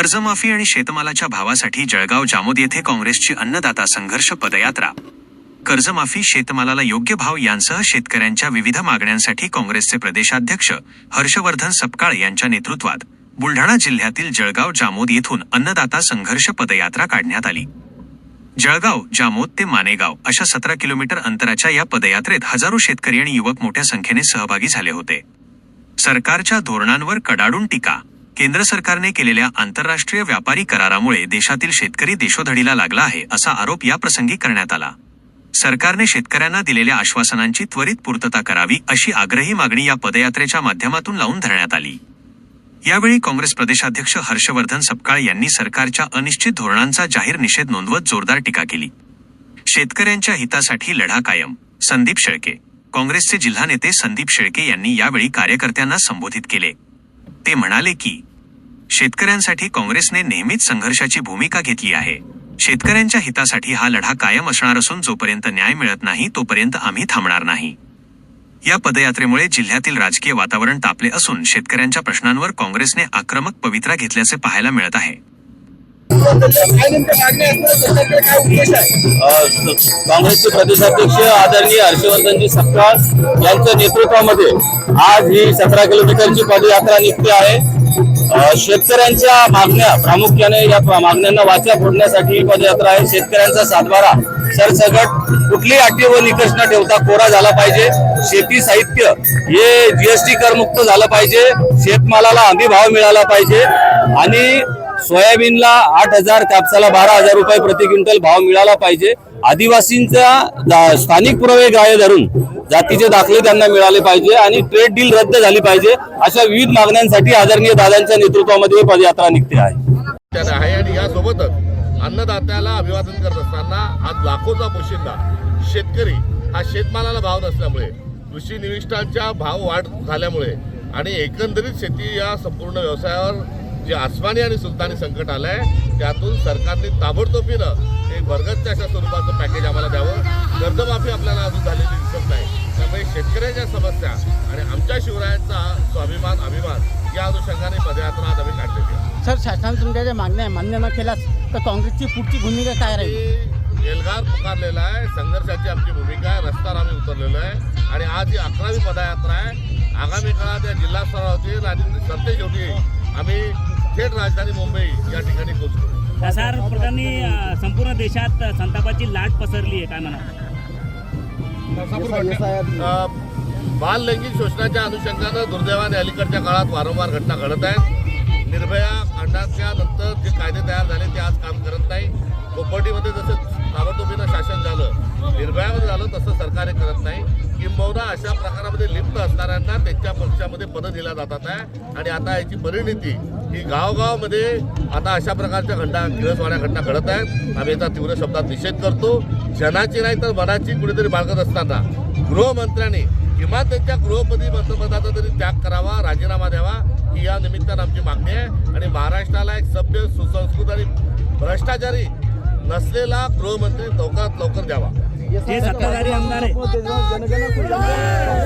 कर्जमाफी आणि शेतमालाच्या भावासाठी जळगाव जामोद येथे काँग्रेसची अन्नदाता संघर्ष पदयात्रा। कर्जमाफी, शेतमालाला योग्य भाव यांसह शेतकऱ्यांच्या विविध मागण्यांसाठी काँग्रेसचे प्रदेशाध्यक्ष हर्षवर्धन सपकाळ यांच्या नेतृत्वात बुलढाणा जिल्ह्यातील जळगाव जामोद येथून अन्नदाता संघर्ष पदयात्रा काढण्यात आली। जळगाव, जामोद ते मानेगाव अशा 17 किलोमीटर अंतराच्या या पदयात्रेत हजारो शेतकरी आणि युवक मोठ्या संख्येने सहभागी झाले होते। सरकारच्या धोरणांवर कडाडून टीका। केंद्र सरकारने केलेल्या आंतरराष्ट्रीय व्यापारी करारामुळे देशातील शेतकरी देशोधडीला लागला आहे असा आरोप या प्रसंगी करण्यात आला। सरकारने शेतकऱ्यांना दिलेल्या आश्वासनांची त्वरित पूर्तता करावी अशी आग्रही मागणी या पदयात्रेच्या माध्यमातून लावून धरण्यात आली। यावेळी काँग्रेस प्रदेशाध्यक्ष हर्षवर्धन सपकाळ यांनी सरकारच्या अनिश्चित धोरणांचा जाहीर निषेध नोंदवत जोरदार टीका केली। शेतकऱ्यांच्या हितासाठी लढा कायम। संदीप शेळके। काँग्रेसचे जिल्हा नेते संदीप शेळके यांनी यावेळी कार्यकर्त्यांना संबोधित केले। ते म्हणाले की शेतकऱ्यांसाठी काँग्रेसने नेहमीच संघर्षाची भूमिका घेतली आहे। शेतकऱ्यांच्या हितासाठी हा लढा कायम असणार असून जोपर्यंत न्याय मिळत नाही तोपर्यंत आम्ही थांबणार नाही। या पदयात्रेमुळे जिल्ह्यातील राजकीय वातावरण तापले असून शेतकऱ्यांच्या प्रश्नांवर काँग्रेसने आक्रमक पवित्रा घेतल्याचे पाहायला मिळत आहे। काँग्रेसचे प्रदेशाध्यक्ष आदरणीय हर्षवर्धनजी सपकाळ यांच्या नेतृत्वामध्ये आज ही 17 किलोमीटरची पदयात्रा निघते आहे। शेतकऱ्यांच्या मागण्या, प्रामुख्याने या मागण्यांना वाचा फोडण्यासाठी ही पदयात्रा आहे। शेतकऱ्यांचा सातबारा सरसकट कुठली अटी व निकष न ठेवता कोरा झाला पाहिजे। शेती साहित्य हे जीएसटी करमुक्त झालं पाहिजे। शेतमालाला हमी भाव मिळाला पाहिजे आणि सोयाबीनला 8,000, कापसाला 12,000 रुपये प्रति क्विंटल भाव मिळाला पाहिजे। आदिवासींचा स्थानिक पुरावे ग्राह्य धरून जातीचे दाखले त्यांना मिळाले पाहिजे आणि ट्रेड डील रद्द झाली पाहिजे। अशा विविध मागण्यांसाठी आदरणीय दादांच्या नेतृत्वामध्ये पदयात्रा निघते आहे। आणि यासोबतच अन्नदात्याला अभिवादन करत असताना आज लाखोचा पोशिंदा शेतकरी हा शेतमालाला भाव नसल्यामुळे, कृषी निविष्ठांच्या भाव वाढ झाल्यामुळे आणि एकंदरीत शेती या संपूर्ण व्यवसायावर जे आसमानी आणि सुलतानी संकट आलंय, त्यातून सरकारने ताबडतोबीनं हे भरगच्च अशा स्वरूपाचं पॅकेज आम्हाला द्यावं। कर्जमाफी आपल्याला अजून झालेली दिसत नाही, त्यामुळे शेतकऱ्यांच्या समस्या आणि आमच्या शिवरायांचा स्वाभिमान, अभिमान या अनुषंगाने पदयात्रा आज आम्ही काढलेली आहे। सर, शासनाने तुमच्या ज्या मागण्या मान्य न केल्यास तर काँग्रेसची पुढची भूमिका काय राहील? एल्गार पुकारलेला आहे, संघर्षाची आमची भूमिका आहे, रस्त्यावर आम्ही उतरलेलो आहे आणि आज ही 11वी पदयात्रा आहे। आगामी काळात या जिल्हा स्तरावरती आणि सरतेशेवटी आम्ही थेट राजधानी मुंबई या ठिकाणी पोहोचतो। अशा प्रकारे संपूर्ण देशात संतापाची लाट पसरली आहे, काय म्हणा? बाल लैंगिक शोषणाच्या अनुषंगानं दुर्दैवाने अलीकडच्या काळात वारंवार घटना घडत आहेत। निर्भया कांडाच्या नंतर जे कायदे तयार झाले ते आज काम करत नाही। कोपर्डीमध्ये जसं ताबडतोबीनं शासन झालं, निर्भयामध्ये झालं, तसं सरकार करत नाही। किंबहुना अशा प्रकारामध्ये लिप्त असणाऱ्यांना त्यांच्या पक्षामध्ये पदं दिल्या जातात आहे आणि आता याची परिणिती ही गावगावमध्ये आता अशा प्रकारच्या किळसवाण्या घटना घडत आहेत। आम्ही याचा तीव्र शब्दात निषेध करतो। जनाची नाही तर मनाची कुठेतरी बाळगत असताना गृहमंत्र्यांनी किंवा त्यांच्या गृहपदी मंत्रिपदाचा तरी त्याग करावा, राजीनामा द्यावा, ही या निमित्तानं आमची मागणी आहे। आणि महाराष्ट्राला एक सभ्य, सुसंस्कृत आणि भ्रष्टाचारी नसलेला गृहमंत्री लवकरात लवकर द्यावा। जे सत्ताधारी आमदार आहे